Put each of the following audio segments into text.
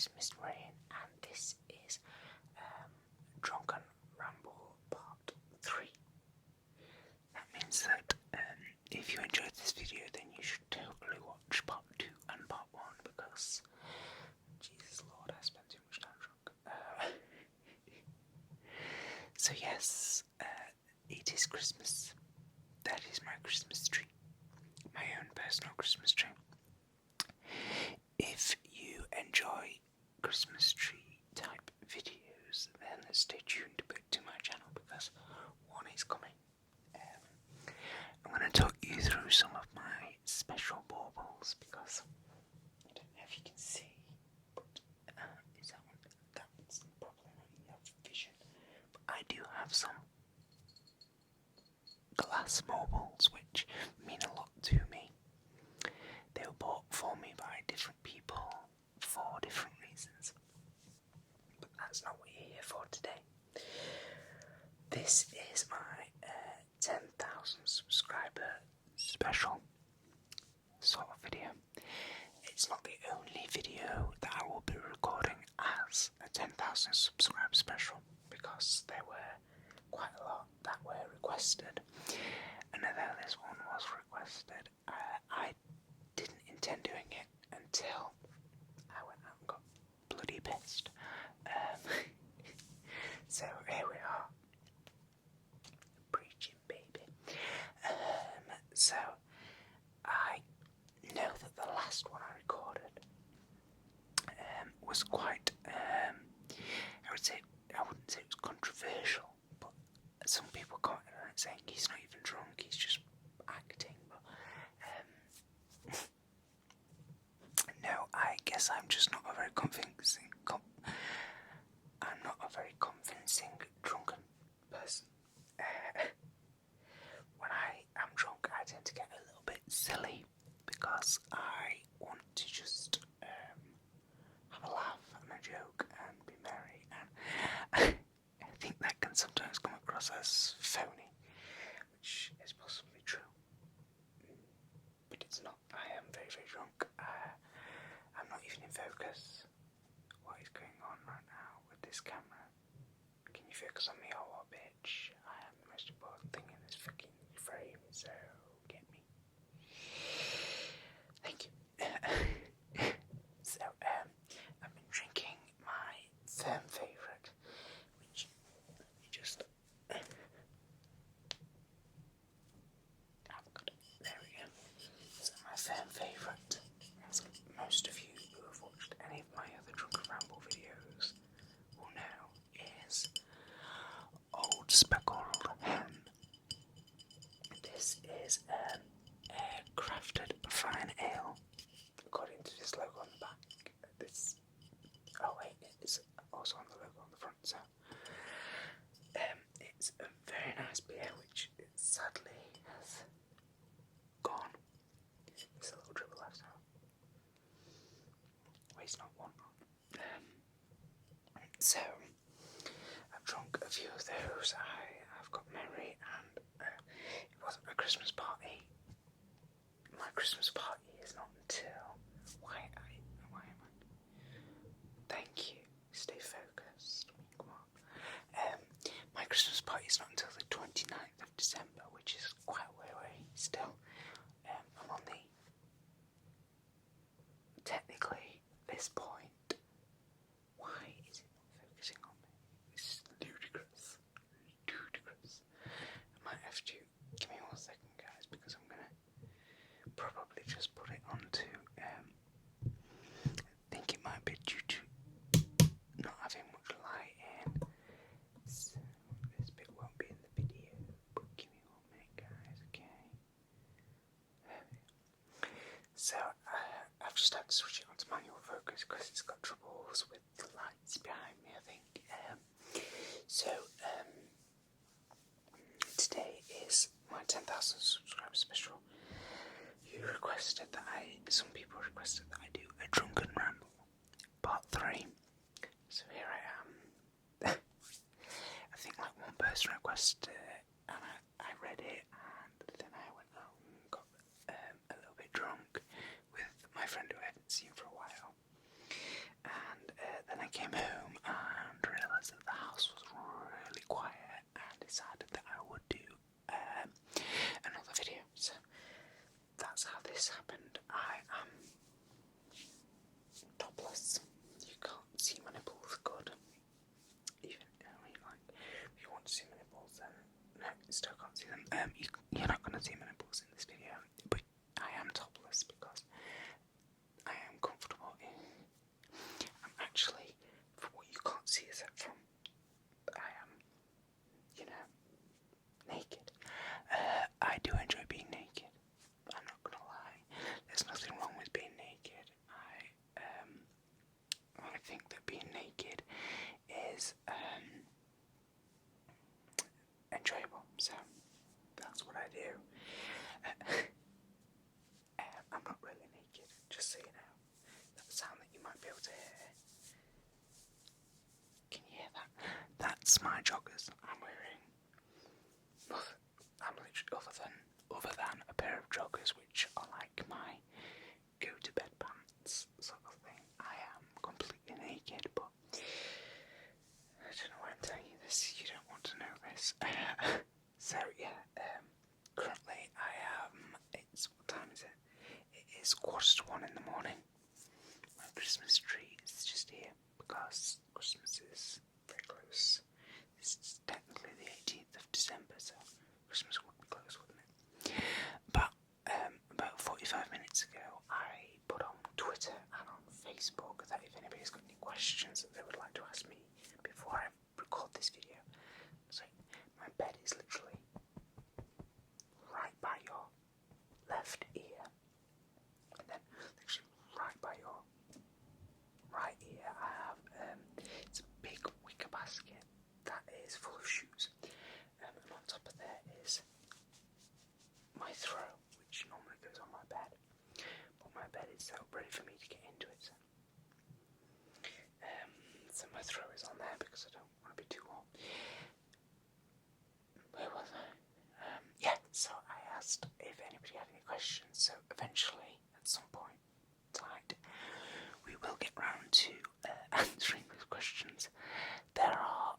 is Mr. Rain, and this is Drunken Ramble Part 3. That means that if you enjoyed this video, then you should totally watch Part 2 and Part 1, because, Jesus Lord, I spent too much time drunk. So yes, it is Christmas. That is my Christmas tree. My own personal Christmas tree. If you enjoy Christmas tree type videos, then stay tuned to my channel, because one is coming. I'm going to talk you through some of my special baubles, because I don't know if you can see, but is that one? That's probably not enough vision. But I do have some glass baubles which mean a lot to me. They were bought for me by different people for different reasons. But that's not what you're here for today. This is my 10,000 subscriber special sort of video. It's not the only video that I will be recording as a 10,000 subscriber special, because there were quite a lot that were requested. And although this one was requested, I didn't intend doing it until I went out and got bloody pissed. So here we are, preaching, baby. So I know that the last one I recorded was quite, I wouldn't say it was controversial, but some people commented on it saying he's not even drunk, he's just acting. But no, I guess I'm just not a very convincing. I'm not a very convincing drunken person. When I am drunk, I tend to get a little bit silly, because I want to just have a laugh and a joke and be merry, and I think that can sometimes come across as phony, which is possibly true, but it's not. I am very, very drunk. I'm not even in focus. What is going on right now with this camera? Can you focus on me or what, bitch? I am the most important thing in this fucking frame, so get me. Thank you. So, I've been drinking my firm favourite, which, let me just, I've got it, there we go. So my firm favourite, as most of you who have watched any of my other Drunken Ramble videos will know, is Old Speckled Hen. This is an air-crafted fine ale, according to this logo on the back. It's also on the logo on the front, so it's a very nice beer, which sadly has gone. There's a little dribble left out. Waste not, want not. So I've drunk a few of those. I've got merry, and it wasn't a Christmas party. My Christmas party is not until why am I? Thank you. Stay focused. Come on. My Christmas party is not until the 29th of December, which is quite a way away still. I'm on the, technically, this point. Why is it not focusing on me? It's ludicrous. I might have to, give me 1 second, guys, because I'm gonna probably just put it onto, I think it might be due to not having much light in, so this bit won't be in the video, but give me 1 minute, guys, okay? So I've just had to switch it onto manual focus because it's got troubles with the lights behind me, I think. Today is my 10,000 subscriber special. Some people requested that I do a Drunken Ramble Part 3. So here I am. I think like one person requested it, and I read it, and then I went out and got a little bit drunk with my friend who I hadn't seen for a while. And came home and realised that the house was really quiet and decided that I would do another video. So that's how this happened. I am topless. You can't see my nipples good. Even, I mean, like, if you want to see my nipples, then no, you still can't see them. You're not going to see my nipples in this video, but I am topless because I am comfortable in. I'm actually, for what you can't see except from, I am, you know, naked. I do enjoy being naked. I'm not gonna lie. There's nothing wrong with being naked. I think that being naked is enjoyable. So that's what I do. I'm not really naked, just so you know. That sound that you might be able to hear. Can you hear that? That's my joggers. I'm wearing nothing. I'm literally other than a pair of joggers, which are like my go-to-bed pants sort of thing. I am completely naked, but I don't know why I'm telling you this. You don't want to know this. So yeah, currently I am. What time is it? It is 1:45 in the morning. My Christmas tree is just here because Christmas is very close. This is technically the 18th of December, so Christmas would be close, wouldn't it? But about 45 minutes ago, I put on Twitter and on Facebook that if anybody's got any questions that they would like to ask me before I record this video. So my bed is literally right by your left ear, and then literally right by your right ear I have it's a big wicker basket that is full of shoes, and on top of there is my throw, which normally goes on my bed, but my bed is set up ready for me to get into it. So my throw is on there because I don't want to be too warm. Where was I? Yeah, so I asked if anybody had any questions, so eventually, at some point tonight, we will get round to answering those questions. There are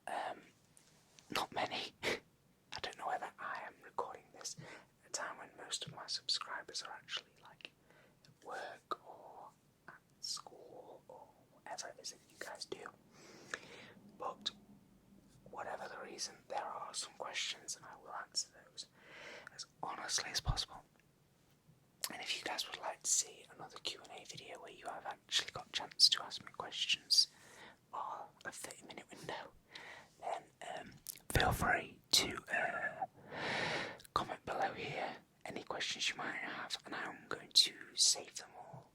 not many. I don't know whether I am recording this at a time when most of my subscribers are actually like at work or at school or whatever it is that you guys do. But whatever the reason, there are some questions and I will answer those as honestly as possible. And if you guys would like to see another Q&A video where you have actually got a chance to ask me questions or a 30-minute window, then feel free to comment below here any questions you might have, and I'm going to save them all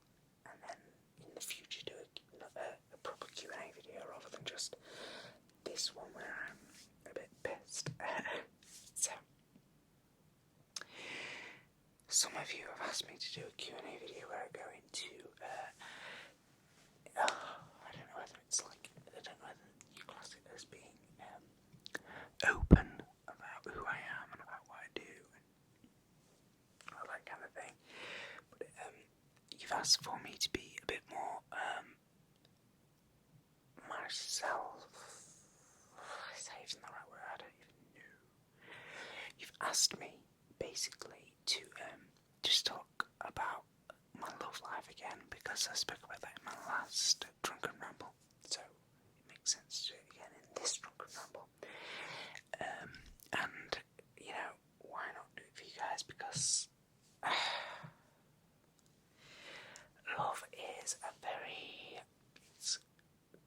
and then in the future do a proper Q&A video rather than just this one where I'm a bit pissed. So some of you have asked me to do a Q&A video where I go into I don't know whether it's like, I don't know whether you class it as being open about who I am and about what I do and all that kind of thing. But you've asked for me to be a bit more myself. Is that even the right word? I don't even know. You've asked me basically to just talk about my love life again, because I spoke about that in my last Drunken Ramble, so it makes sense to do it again in this Drunken Ramble. And, you know, why not do it for you guys? Because love is it's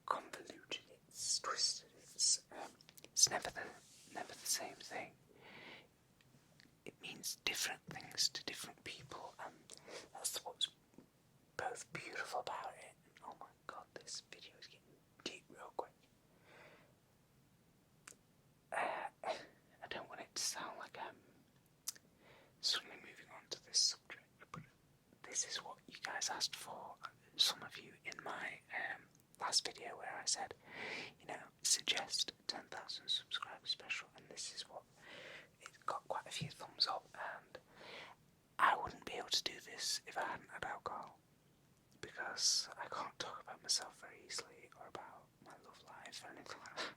convoluted, it's twisted, it's never the same thing. It means different things to different people, and that's what's both beautiful about it. Oh my god, this video is getting deep real quick. I don't want it to sound like I'm suddenly moving on to this subject, but this is what you guys asked for. Some of you in my last video where I said, you know, suggest 10,000 subscriber special, and this is what it got quite a few thumbs up, and I wouldn't be able to do this if I hadn't had alcohol, because I can't talk about myself very easily or about my love life or anything like that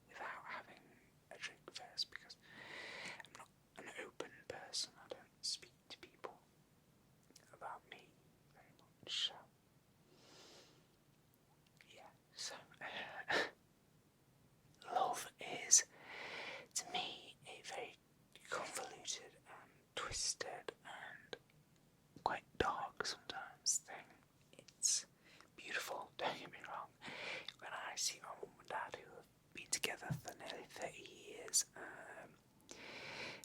without having a drink first, because I'm not an open person. I don't speak to people about me very much. So yeah, so love is, to me, a very convoluted and twisted and quite dark sometimes thing. It's beautiful, don't get me wrong. When I see my mum and dad, who have been together for nearly 30 years,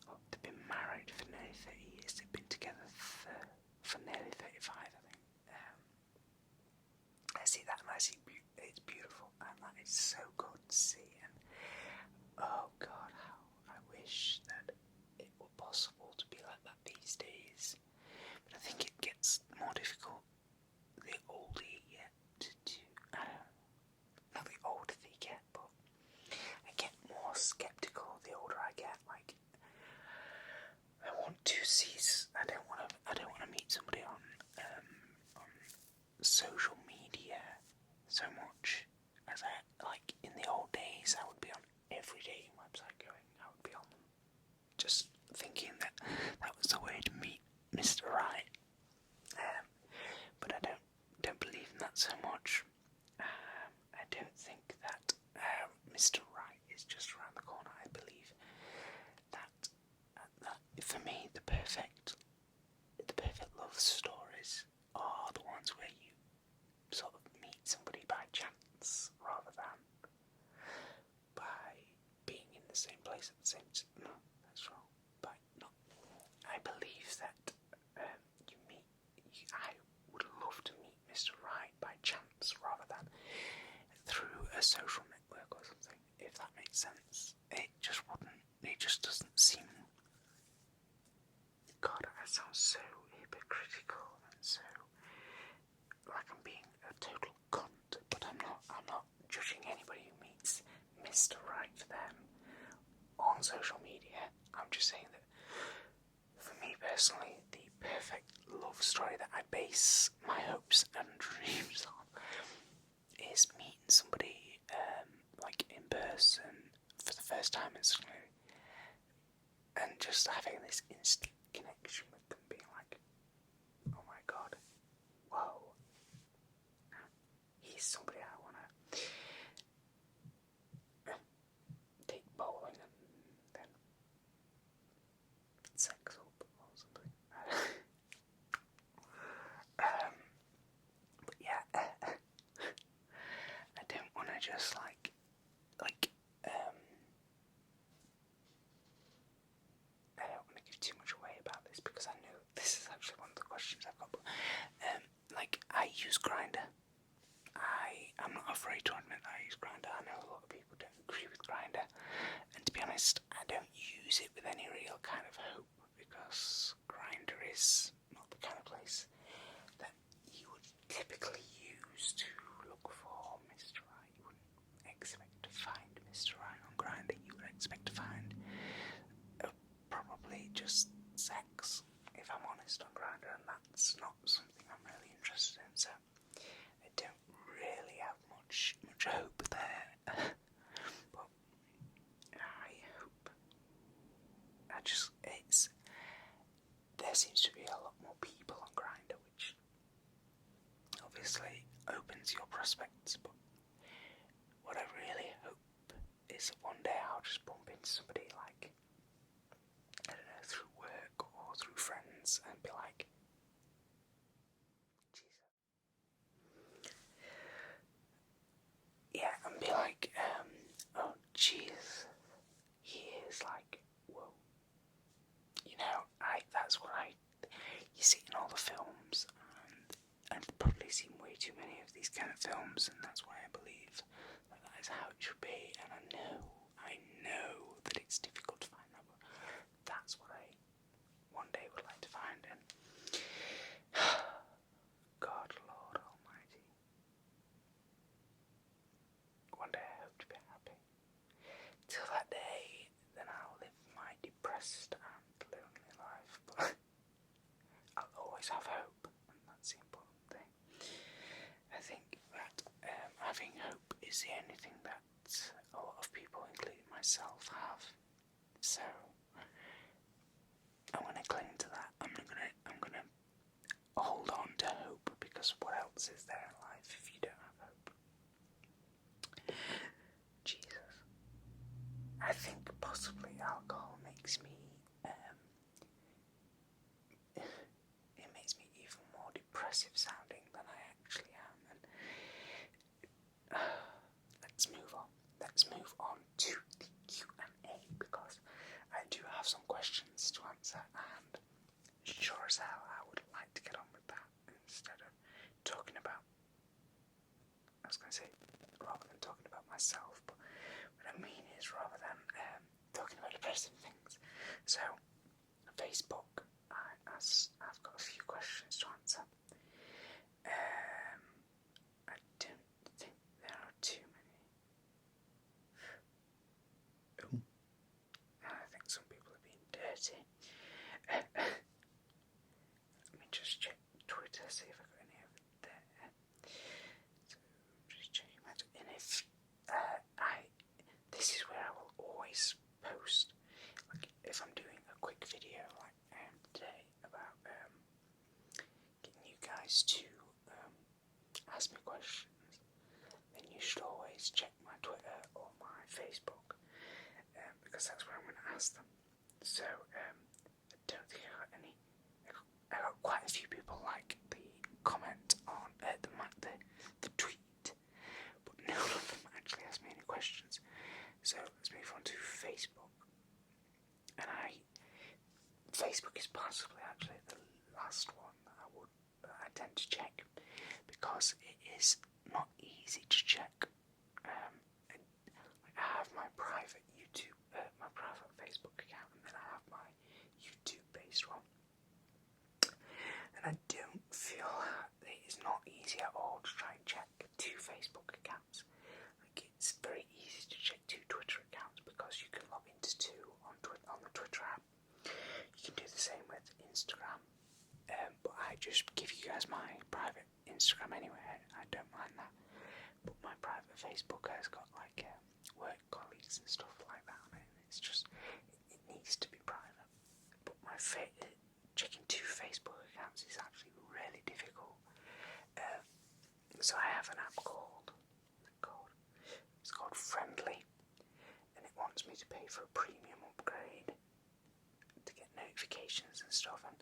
well, they've been married for nearly 30 years, they've been together for nearly 35, I think. I see that and I see it's beautiful, and that is so good to see. And oh God, how I wish that it were possible to be like that these days. But I think it gets more difficult the older you get to not the older you get, but I get more skeptical the older I get. Like, I want to see. I don't want to meet somebody on social media so much as I like in the old days. I would be on every dating website going. I would be on them, just thinking that that was the way to meet Mr. Right. But I don't believe in that so much. I don't think that Mr. Right is just around the corner. I believe that for me, the perfect love stories are the ones where you sort of meet somebody by chance rather than by being in the same place at the same time. No, that's wrong. But not. I believe that I would love to meet Mr. Right by chance rather than through a social network or something, if that makes sense. It just doesn't seem. God, I sound so hypocritical and so like I'm being a total cunt, but I'm not judging anybody who meets Mr. Right for them on social media. I'm just saying that for me personally, the perfect love story that I base my hopes and dreams on is meeting somebody like in person for the first time instantly, and just having this instant connection with them, being like, oh my God, whoa, he's somebody I want to take bowling and then sex up or something. But yeah, I don't want to just like I don't want to give too much away about this, because I know this is actually one of the questions I've got. But like, I use Grindr. I'm not afraid to admit that I use Grindr. I know a lot of people don't agree with Grindr, and to be honest, I don't use it with any real kind of hope, because Grindr is not the kind of place that you would typically use to look for Mr. Right. You wouldn't expect to find Mr. Right on Grindr. You would expect to find probably just sex, if I'm honest, on Grindr, and that's not something I'm really interested in. So I don't really have much hope there. But I hope. There seems to be a lot more people on Grindr, which obviously opens your prospects. But what I really hope is that one day I'll just bump into somebody, like, I don't know, through work or through friends, and be like, Jesus. Yeah, and be like, oh, jeez, he is like, whoa. You know, you see in all the films, and I've probably seen way too many of these kind of films, and that's why I believe that is how it should be. And I know that it's difficult to find that, but that's what I one day would like to find. And God, Lord Almighty, one day I hope to be happy. Till that day, then I'll live my depressed and lonely life, but I'll always have hope, and that's the important thing. I think that having hope is the only thing that a lot of people, including myself, have. So I'm gonna cling to that. I'm gonna hold on to hope, because what else is there in life if you don't have hope? Jesus. I think possibly alcohol makes me it makes me even more depressive sounding than I actually am. And let's move on. Let's move on to the Q&A, because I do have some questions to answer, and sure as hell I would like to get on with that instead of talking about, I was going to say, rather than talking about myself, but what I mean is rather than talking about depressing things. So, Facebook, I've got a few questions to answer. I don't think there are too many. Ooh. I think some people are being dirty. Let me just check Twitter, see if I've got any over there. So, just checking my Twitter. And if this is where I will always post, like if I'm doing a quick video like I am today about getting you guys to ask me questions, then you should always check my Twitter or my Facebook, because that's where I'm going to ask them. So I don't think I got any. I got quite a few people like the comment on the tweet, but none of them actually asked me any questions. So let's move on to Facebook. And Facebook is possibly actually the last one that I tend to check, because it is not easy to check. I have my private my private Facebook account, and then I have my YouTube-based one. And I don't feel that it is not easy at all to try and check 2 Facebook accounts. Like, it's very easy to check 2 Twitter accounts, because you can log into 2 on the Twitter app. You can do the same with Instagram, but I just give you guys my private Instagram anyway. I don't mind that. But my private Facebook has got like work colleagues and stuff like that on it. It's just, it needs to be private. But checking 2 Facebook accounts is actually really difficult. So I have an app it's called Friendly, and it wants me to pay for a premium upgrade to get notifications and stuff, and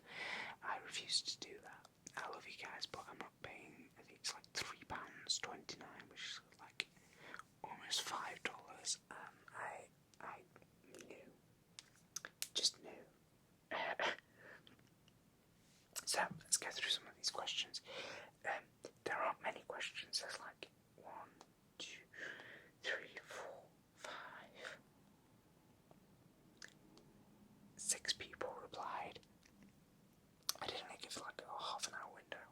I refuse to do that. I love you guys, but I'm not paying. I think it's like £3.29, which is like almost $5. I knew, just knew. So let's go through some of these questions. There aren't many questions. There's like 1, 2, 3, 4, 5, 6 people replied. I did only give like a half an hour window.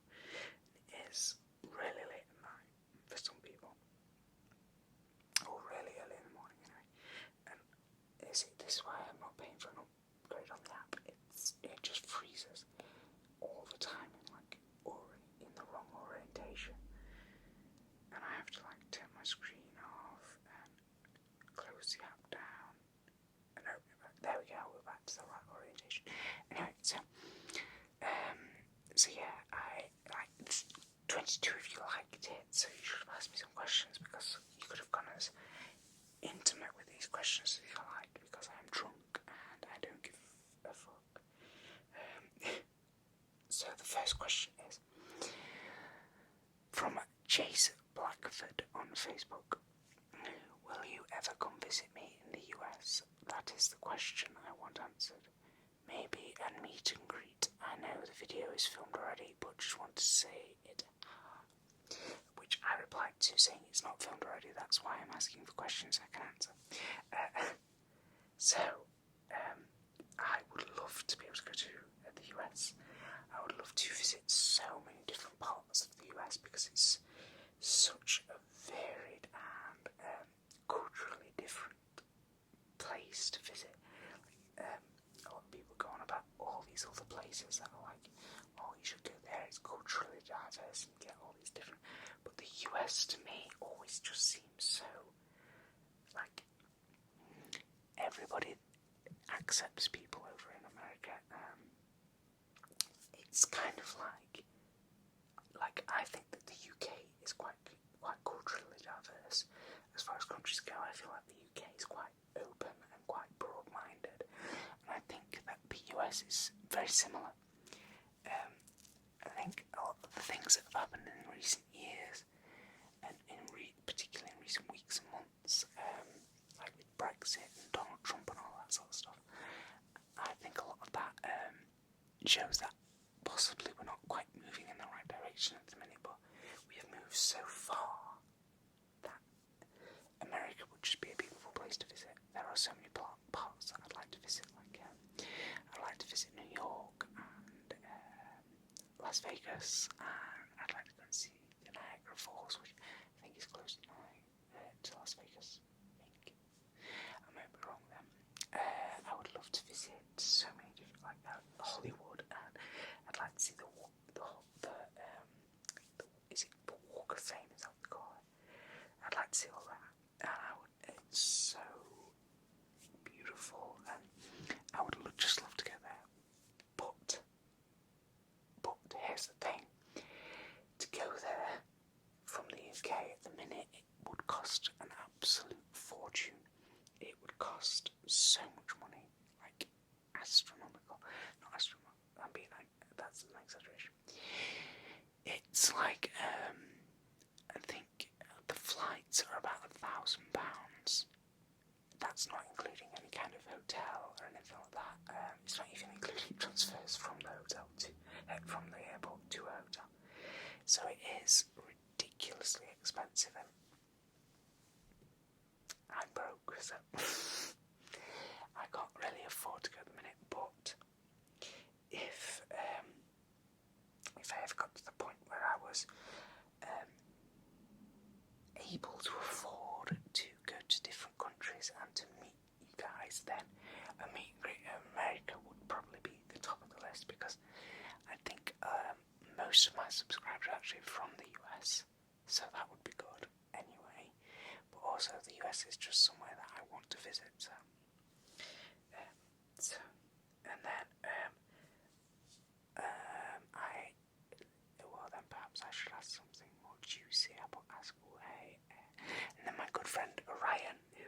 It is really late at night for some people, or really early in the morning anyway. And this is why I'm not paying for an upgrade on the app. It just freezes all the time in the wrong orientation, and I have to like turn my screen off and close the app down and open it back. There we go, we're back to the right orientation. Anyway, so yeah, I like 22 of you liked it, so you should have asked me some questions, because you could have gone as intimate with these questions as you liked, because I'm drunk and I don't give a fuck. So the first question is from Chase Blackford on Facebook. Will you ever come visit me in the US? That is the question I want answered. Maybe a meet and greet. I know the video is filmed already, but just want to say it. Which I replied to saying it's not filmed already, that's why I'm asking for questions I can answer. I would love to be able to go to the US. I would love to visit so many different parts of the US, because it's such a varied and culturally different place to visit. A lot of people go on about all these other places that are like, oh, you should go there, it's culturally diverse and get all these different. But the US to me always just seems accepts people over in America. It's kind of like I think that the UK is quite culturally diverse. As far as countries go, I feel like the UK is quite open and quite broad-minded, and I think that the US is very similar. I think a lot of the things that have happened in recent years, and particularly in recent weeks and months, like with Brexit and Donald Trump and all that sort of stuff, I think a lot of that shows that possibly we're not quite moving in the right direction at the minute, but we have moved so far that America would just be a beautiful place to visit. There are so many parts that I'd like to visit, like I'd like to visit New York and Las Vegas, and I'd like to go and see the Niagara Falls, which I think is close to Las Vegas. I think I might be wrong then. I would love to visit so many different, like Hollywood, and I'd like to see the is it the Walk of Fame? Is that what they call it? I'd like to see all that, and it's so beautiful, and I would just love to go there. But here's the thing: to go there from the UK at the minute, it would cost an absolute fortune. It would cost so much money, like astronomical. Not astronomical. I'm being like, that's an exaggeration. It's like I think the flights are about £1,000. That's not including any kind of hotel or anything like that. It's not even including transfers from the hotel from the airport to a hotel. So it is ridiculously expensive, and I'm broke, so I can't really afford to go at the minute. But if I ever got to the point where I was able to afford to go to different countries and to meet you guys, then a meet and greet in America would probably be the top of the list, because I think most of my subscribers are actually from the US, so that would be good anyway. But also the US is just somewhere that I want to visit, so and then then perhaps I should ask something more juicy. I will ask away. And then my good friend Ryan, who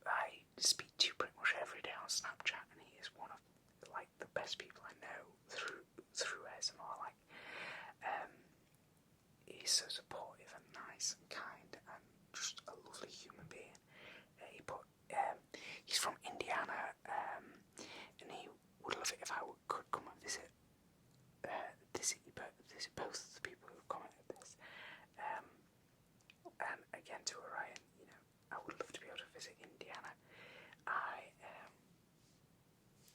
I speak to pretty much every day on Snapchat, and he is one of like the best people I know through ASMR. Like, he's so supportive and nice and kind and just a lovely human being. He's from Indiana, and he would love it if I could come and visit both the people who commented this. And again, to Orion, I would love to be able to visit Indiana. I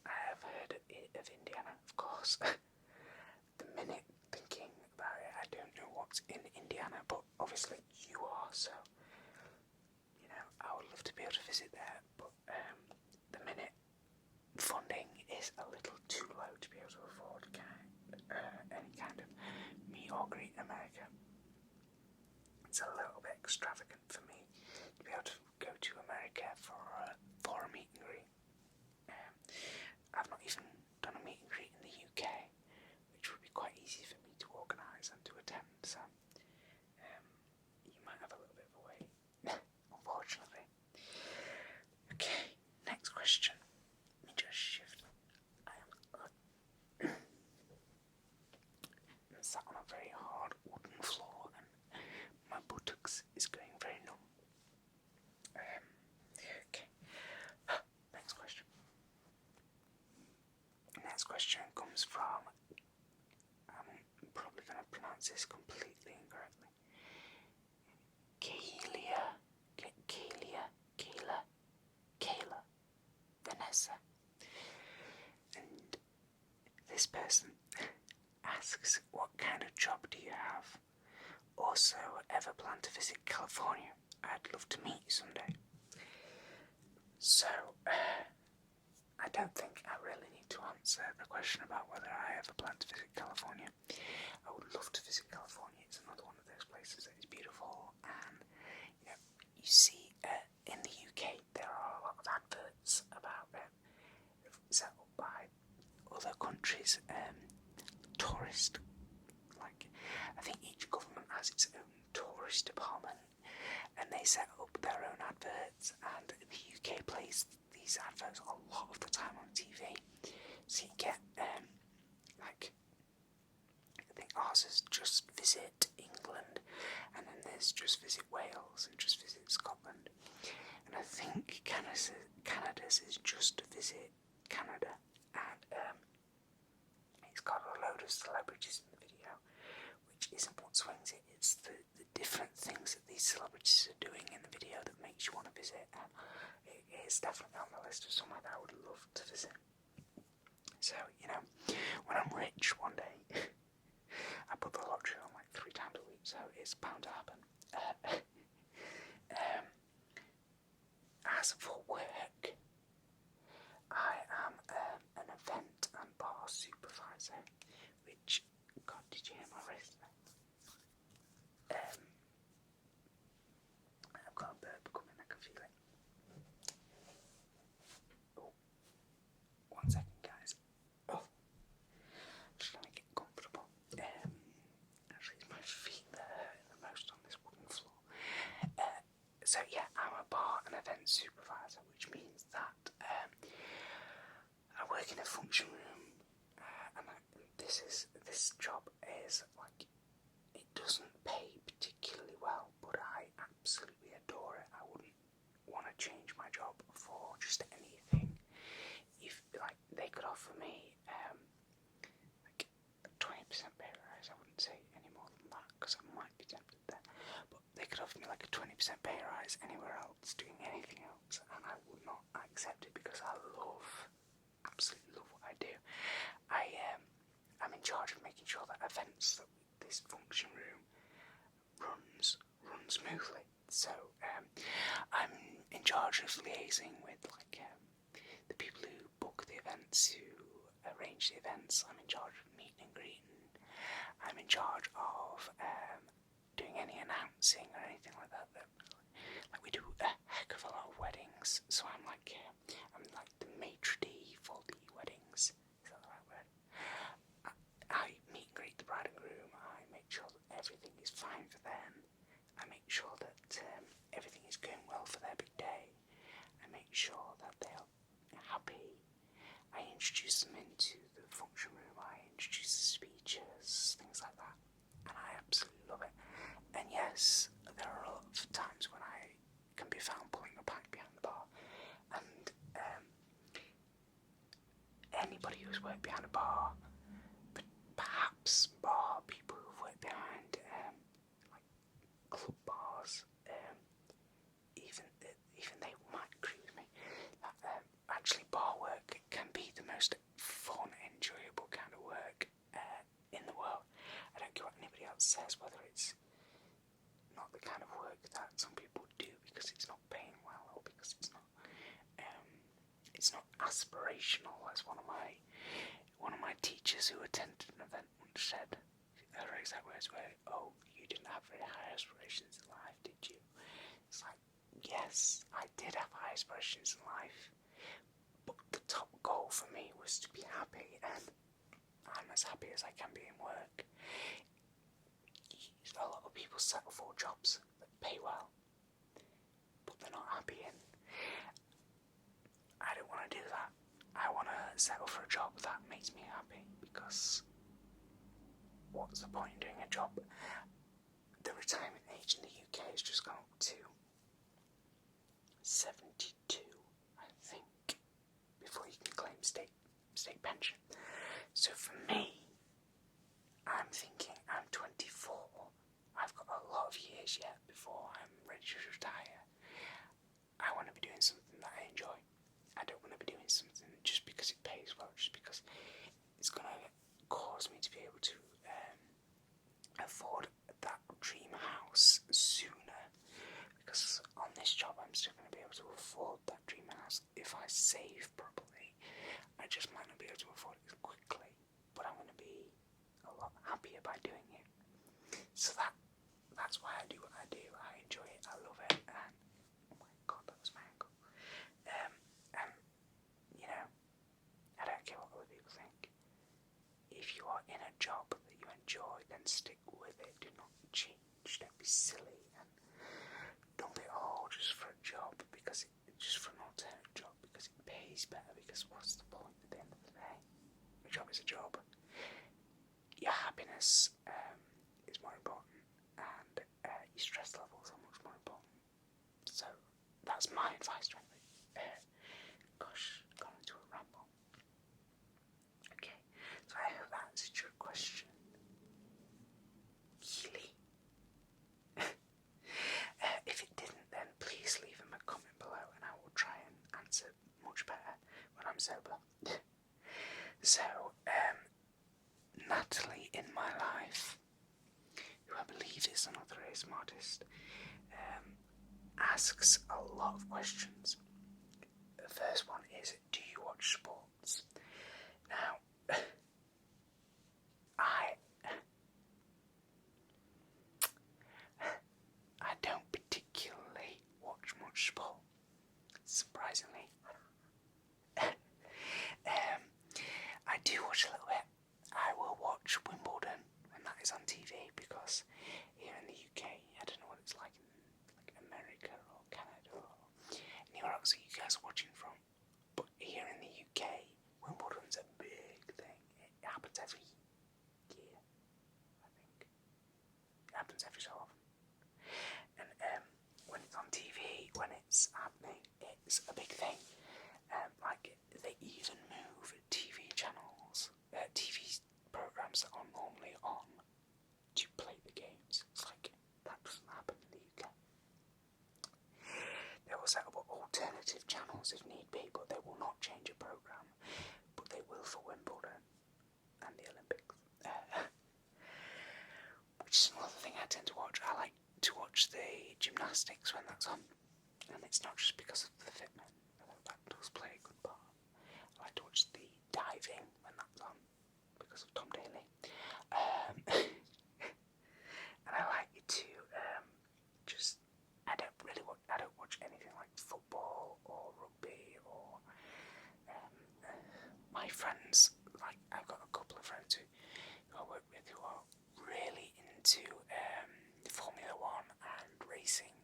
have heard of Indiana, of course. The minute thinking about it, I don't know what's in Indiana, but obviously you are, so I would love to be able to visit there. But the minute funding is a little too low to be able to afford any kind of meet or greet in America. It's a little bit extravagant for me to be able to go to America for a meet and greet. I've not even done a meet and greet in the UK, which would be quite easy for me to organise and to attend, so you might have a little bit of a wait, unfortunately. Okay, next question. Let me just shift. I am sat on a very hard wooden floor, and my buttocks is going very numb. Okay. Next question. Next question comes from, I'm probably going to pronounce this completely incorrectly, Kayla Vanessa. And this person asks, what kind of job do you have? Also, ever plan to visit California? I'd love to meet you someday. So, I don't think I really need to answer the question about whether I ever plan to visit California. I would love to visit California. It's another one of those places that is beautiful, and you see in the UK there are a lot of adverts about it. tourist, like, I think each government has its own tourist department, and they set up their own adverts, and the UK plays these adverts a lot of the time on TV. So you get, like, I think ours is Just Visit England, and then there's Just Visit Wales and Just Visit Scotland, and I think Canada's is Just Visit Canada, and it's got a load of celebrities in the video, which isn't what swings it, it's the different things that these celebrities are doing in the video that makes you want to visit, and it is definitely on the list of somewhere that I would love to visit. So, you know, when I'm rich one day, I put the lottery on like 3 times a week, so it's bound to happen. As for work, I am an event and bar supervisor, which, God, did you hear my wrist? I've got a burp coming, I can feel it. Oh, 1 second, guys. Oh, just trying to get comfortable. Actually, it's my feet that hurt the most on this wooden floor. So yeah, I'm a bar and event supervisor, which means that I work in a function room, and this job is like, it doesn't pay particularly well, but I absolutely adore it. I wouldn't want to change my job for just anything. If like they could offer me like a 20% pay rise, I wouldn't say any more than that because I might be tempted there. But they could offer me like a 20% pay rise anywhere else, doing anything else, and I would not accept it because I absolutely love what I do. I'm in charge of making sure that events that this function room runs smoothly. So I'm in charge of liaising with like the people who book the events, who arrange the events. I'm in charge of meeting and greeting. I'm in charge of doing any announcing or anything like that. Like we do a heck of a lot of weddings, so I'm like the maitre d' for the weddings. Is that the right word? I meet and greet the bride and groom. I make sure that everything is fine for them. I make sure that everything is going well for their big day. I make sure that they are happy. I introduce them into the function room. I introduce the speeches, things like that, and I absolutely love it. And yes, there are a lot of times when I can be found pulling a pint behind the bar, and anybody who's worked behind a bar, but perhaps bar people who've worked behind like club bars, even they might agree with me that actually bar work can be the most fun, enjoyable kind of work in the world. I don't care what anybody else says, whether it's not the kind of work that some people do because it's not paying well, or because it's not aspirational, as one of my teachers who attended an event once said. Her exact words were, "Oh, you didn't have very high aspirations in life, did you?" It's like, yes, I did have high aspirations in life, but the top goal for me was to be happy, and I'm as happy as I can be in work. A lot of people settle for jobs that pay well, but they're not happy in. I don't want to do that. I want to settle for a job that makes me happy, because what's the point in doing a job? The retirement age in the UK has just gone up to 72, I think, before you can claim state pension. So for me, I'm thinking I'm 24. I've got a lot of years yet before I'm ready to retire. I want to be doing something that I enjoy. I don't want to be doing something just because it pays well, just because it's going to cause me to be able to afford that dream house sooner. Because on this job I'm still going to be able to afford that dream house if I save properly. I just might not be able to afford it quickly, but I'm going to be a lot happier by doing it. So that's why I do what I do. I enjoy it, I love it, and oh my god, that was my ankle. And you know, I don't care what other people think. If you are in a job that and stick with it. Do not change. Don't be silly and dump it all just for a job just for an alternate job because it pays better. Because what's the point at the end of the day? A job is a job. Your happiness is more important, and your stress levels are much more important. So that's my advice, frankly. Gosh, gone into a ramble. Okay, so I hope that answered your question. Keely. If it didn't, then please leave them a comment below and I will try and answer much better when I'm sober. So, Natalie in my life, who I believe is another ASMR artist, asks a lot of questions. The first one is, do you watch sports? Now, I don't particularly watch much sport, surprisingly. I do watch a little bit. I will watch Wimbledon when that is on TV because here in the UK, I don't know what it's like in America or Canada or anywhere else that you guys are watching from. But here in the UK, Wimbledon's a big thing. It happens every year, I think. It happens every so often. And when it's on TV, when it's happening, it's a big thing. Like, they even move TV channels, TV programs that are normally on to play the games. It's like, that doesn't happen in the UK. They will set up alternative channels if need be, but they will not change a program. But they will for Wimbledon and the Olympics. Which is another thing I tend to watch. I like to watch the gymnastics when that's on. And it's not just because of the fitment, although that does play a good part. I like to watch the diving when that's on, because of Tom Daly. And I like to I don't watch anything like football or rugby or my friends, like I've got a couple of friends who I work with who are really into Formula 1 and racing,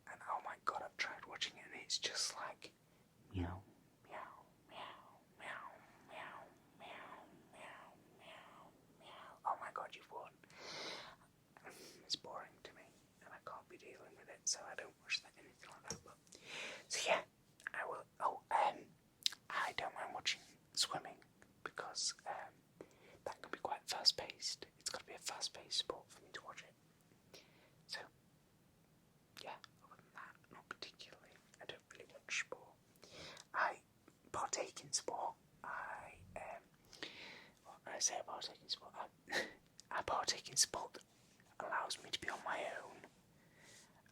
and oh my god, I've tried watching it and it's just like meow, meow, meow, meow, meow, meow, meow, meow, meow. Oh my god, you've won. It's boring to me and I can't be dealing with it, so I don't watch anything like that. But so yeah, I will. I don't mind watching swimming because that can be quite fast paced. It's got to be a fast paced sport for me to watch it. So yeah, other than that, not particularly. I don't really watch sport. I partake in sport. I say I partake in sport. I partake in sport that allows me to be on my own,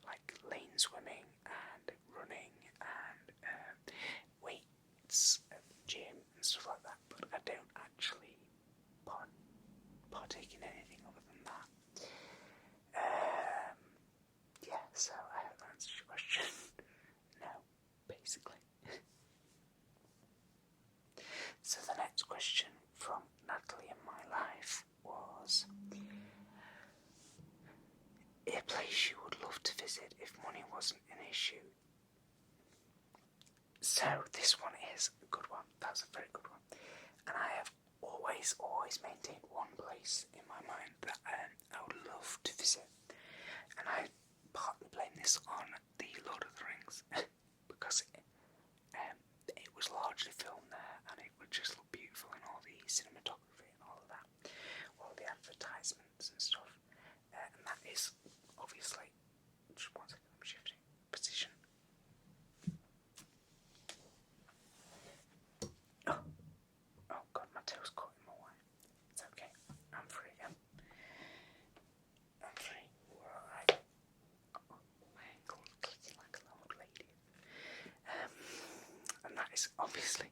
like lane swimming and running and weights at the gym and stuff like that. But I don't actually partake in anything other than that. Yeah, so I hope that answers your question. No, basically. So the next question from Natalie in my life was a place you would love to visit if money wasn't an issue. So this one is a good one. That's a very good one. And I have always maintained one place in my mind that I would love to visit. And I partly blame this on the Lord of the Rings because it was largely filmed there and it would just look beautiful in all the cinematography and all of that, all the advertisements and stuff. And that is obviously, just one second, I'm shifting position. Oh god, my toe's caught in my wire. It's okay, I'm free again. I'm free. Right. My ankle's clicking like an old lady. And that is obviously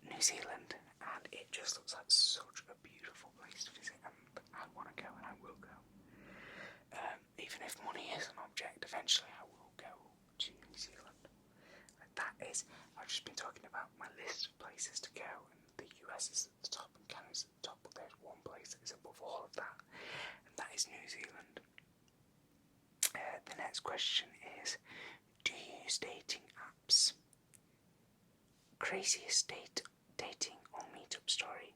New Zealand, and it just looks like such a beautiful place to visit, and I want to go and I will go. Even if money is an object, eventually I will go to New Zealand. Like that is, I've just been talking about my list of places to go, and the US is at the top and Canada's at the top, but there's one place that is above all of that, is New Zealand. The next question is, do you use dating apps? Craziest dating or meetup story?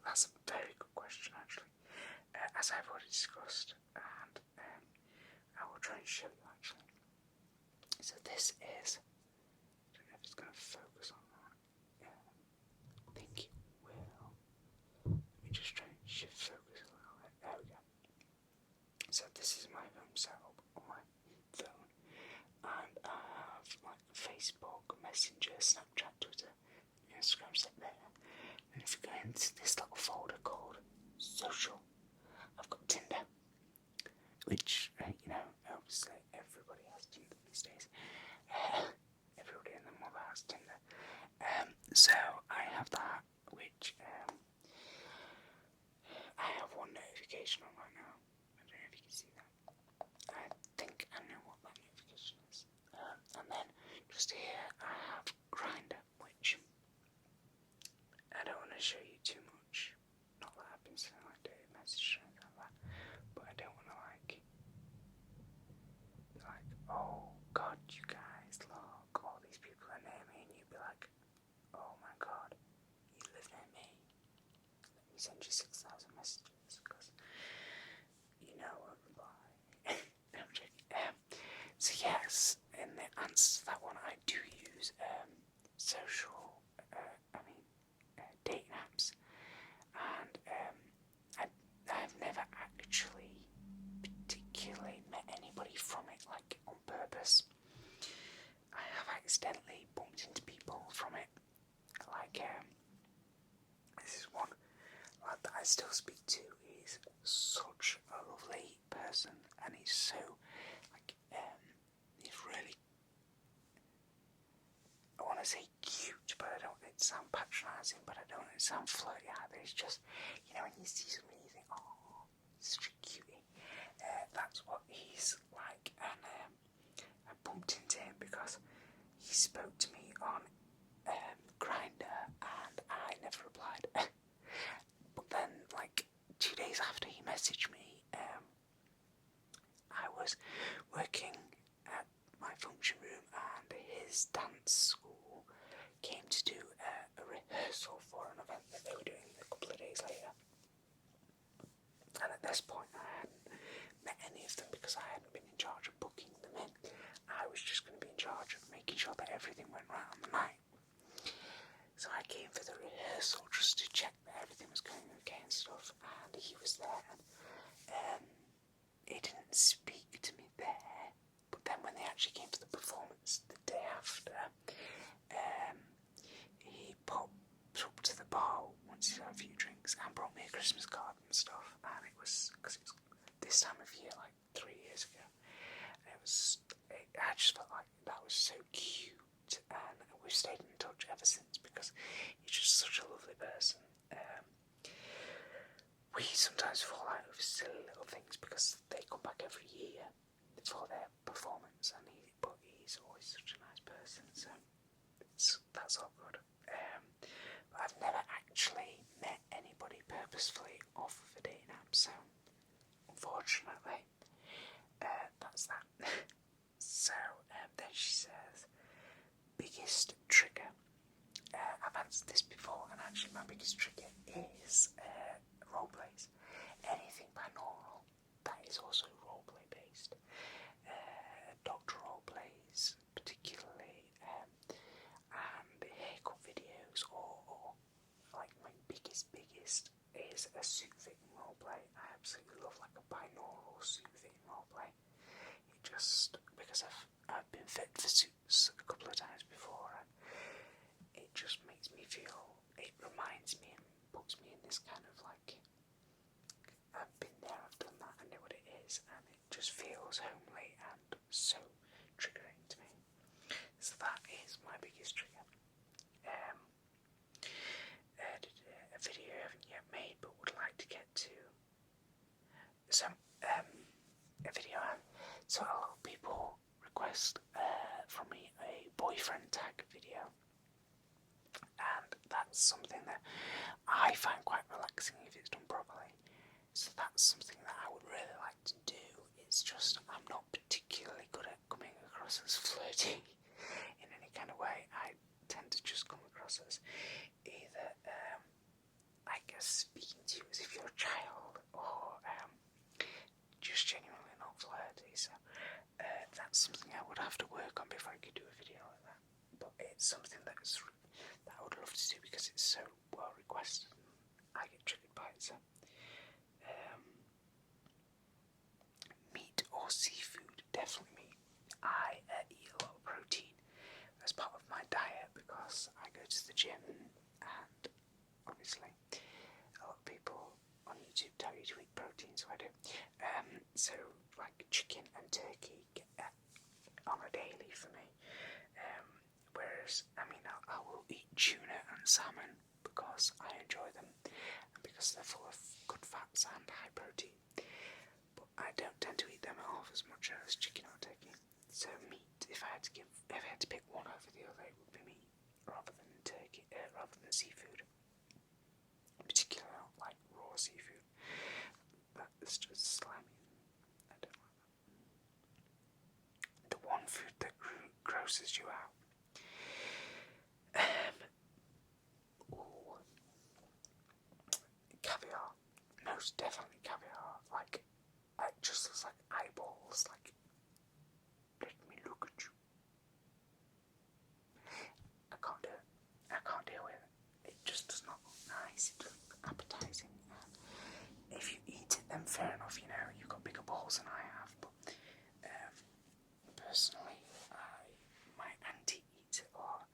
That's a very good question, actually. As I've already discussed, and I will try and show you, actually. So this is, I don't know if it's going to focus on that. I think it will. Let me just try and shift focus a little bit. There we go. So this is my home setup on my phone, and I have like Facebook, Messenger, Snapchat, Twitter, Instagram set there. And if you go into this little folder called Social, I've got Tinder, which obviously everybody has Tinder these days. Everybody and their mother has Tinder. So I have that, which I have one notification on right now. I don't know if you can see that. I think I know what that notification is. And then just here I have Grindr, which I don't want to show you too much. Not that I've been sending like dirty messages or anything like that, but I don't want to be like, oh god, you guys, look, all these people are near me, and you'd be like, oh my god, you live near me. Let me send you 6,000 messages, because you know I won't reply. No, I'm joking. So yes, in the answer to that one, I do use social, dating apps, and I've never actually particularly met anybody from it, like on purpose. I have accidentally bumped into people from it, like this is one lad that I still speak to. He's such a lovely person, and he's so he's really, I want to say cute, but I don't want it to sound patronising, but I don't want it to sound flirty either. It's just, when you see somebody you think, oh, he's such a cutie. That's what he's like, and I bumped into him because he spoke to me on Grindr, and I never replied. But then, 2 days after he messaged me, I was working at my function room, and his dance school came to do a rehearsal for an event that they were doing a couple of days later. And at this point I hadn't met any of them because I hadn't been in charge of booking them in. I was just going to be in charge of making sure that everything went right on the night. So I came for the rehearsal just to check that everything was going okay and stuff, and he was there, and he didn't speak to me there, but then when they actually came for the performance the day after, he popped up to the bar once he'd had a few drinks and brought me a Christmas card and stuff, and it was, because it was this time of year, 3 years ago, and I just felt like that was so cute, and we've stayed in touch ever since because he's just such a lovely person. We sometimes fall out of silly little things because they come back every year for their performance, but he's always such a nice person, so that's all good. But I've never actually met anybody purposefully off of a dating app, so unfortunately, that's that. So then she says, biggest trigger. I've answered this before, and actually my biggest trigger is roleplays. Anything binaural that is also roleplay based. Doctor roleplays, particularly, and haircut videos, or my biggest is a suit fitting roleplay. I absolutely love a binaural suit fitting roleplay. It just, because I've been fit for suits a couple of times before, and it just makes me feel, it reminds me and puts me in this kind of I've been there, I've done that, I know what it is, and it just feels homely and so triggering to me. So that is my biggest trigger. A video I haven't yet made but would like to get to. So, a video. So a lot of people request from me a boyfriend tag video, and that's something that I find quite relaxing if it's done properly. So that's something that I would really like to do. It's just I'm not particularly good at coming across as flirty in any kind of way. I tend to just come across as either, I guess, speaking to you as if you're a child, or just genuinely not flirty. So that's something I would have to work on before I could do a video like that. But it's something that I would love to do because it's so well requested. I get triggered by it. So meat or seafood, definitely meat. I eat a lot of protein as part of my diet because I go to the gym, and obviously a lot of people on YouTube tell you to eat protein, so I do. So like chicken and turkey get on a daily for me. Whereas, I mean, I will eat tuna and salmon because I enjoy them and because they're full of good fats and high protein. But I don't tend to eat them half as much as chicken or turkey. So meat, if I had to pick one over the other, it would be meat rather than turkey, rather than seafood. Particularly not like raw seafood. That's just slimy. I don't like that. The one food that grosses you out. Caviar. Most definitely caviar. Like, it just looks like eyeballs. Like, let me look at you. I can't do it. I can't deal with it. It just does not look nice. It doesn't look appetising. If you eat it, then fair enough. You know, you've got bigger balls than I have. But personally, my auntie eats it a lot,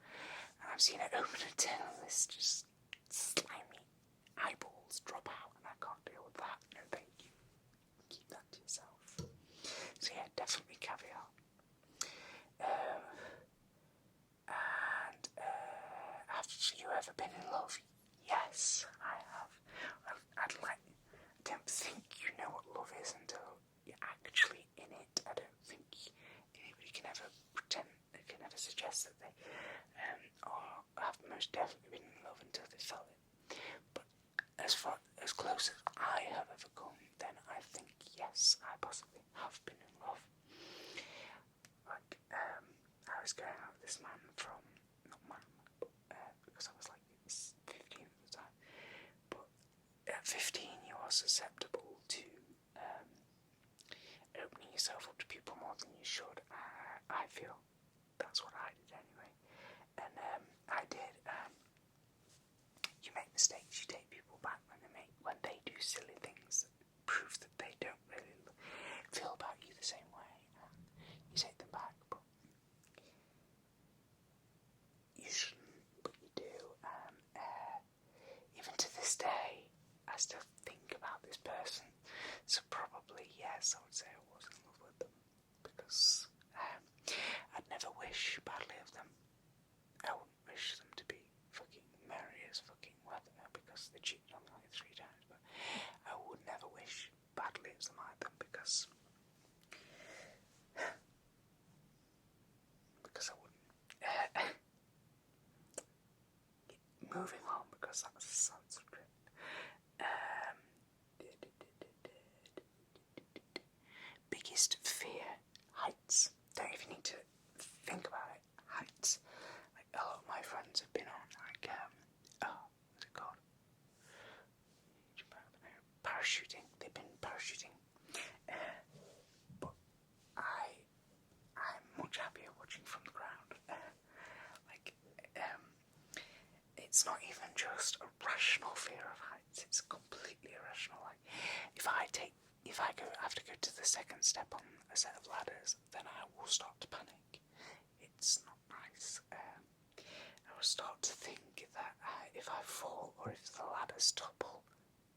and I've seen it open a tin of this just slimy eyeballs drop out, and I can't deal with that. No, thank you. Keep that to yourself. So yeah, definitely caviar. And have you ever been in love? Yes, I have. I don't think you know what love is until you're actually in it. I don't think anybody can ever suggest that they have most definitely been in love until they felt it. But as close as I have ever come, then I think yes, I possibly have been in love. Like, I was going out with this man because I was like 15 at the time, but at 15 you are susceptible to opening yourself up to people more than you should. I feel that's what I did anyway, and I did. You make mistakes. You take people back when they do silly things that prove that they don't really feel about you the same way. You take them back, but you shouldn't. But you do. Even to this day, I still think about this person. So probably yes, I would say I was in love with them because I'd never wish badly of them. I wouldn't wish them to be fucking merry as fucking weather because they cheated on me like 3 times, but I would never wish badly as them either because I wouldn't. Moving on because that's a sad subject. Biggest fear? Heights. Don't even need to think about it. Heights. Like, a lot of my friends have been on, like, what's it called? Parachuting. They've been parachuting. But I'm much happier watching from the ground. It's not even just a rational fear of heights, it's completely irrational. Like, if I have to go to the second step on a set of ladders, then I will start to panic. It's not nice. I will start to think that if I fall or if the ladders topple,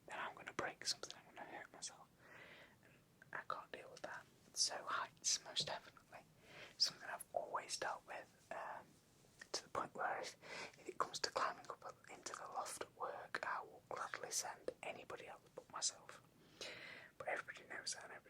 then I'm going to break something, I'm going to hurt myself. And I can't deal with that. So heights, most definitely. Something I've always dealt with. To the point where if it comes to climbing up into the loft at work, I will gladly send anybody else but myself. But everybody knows that, and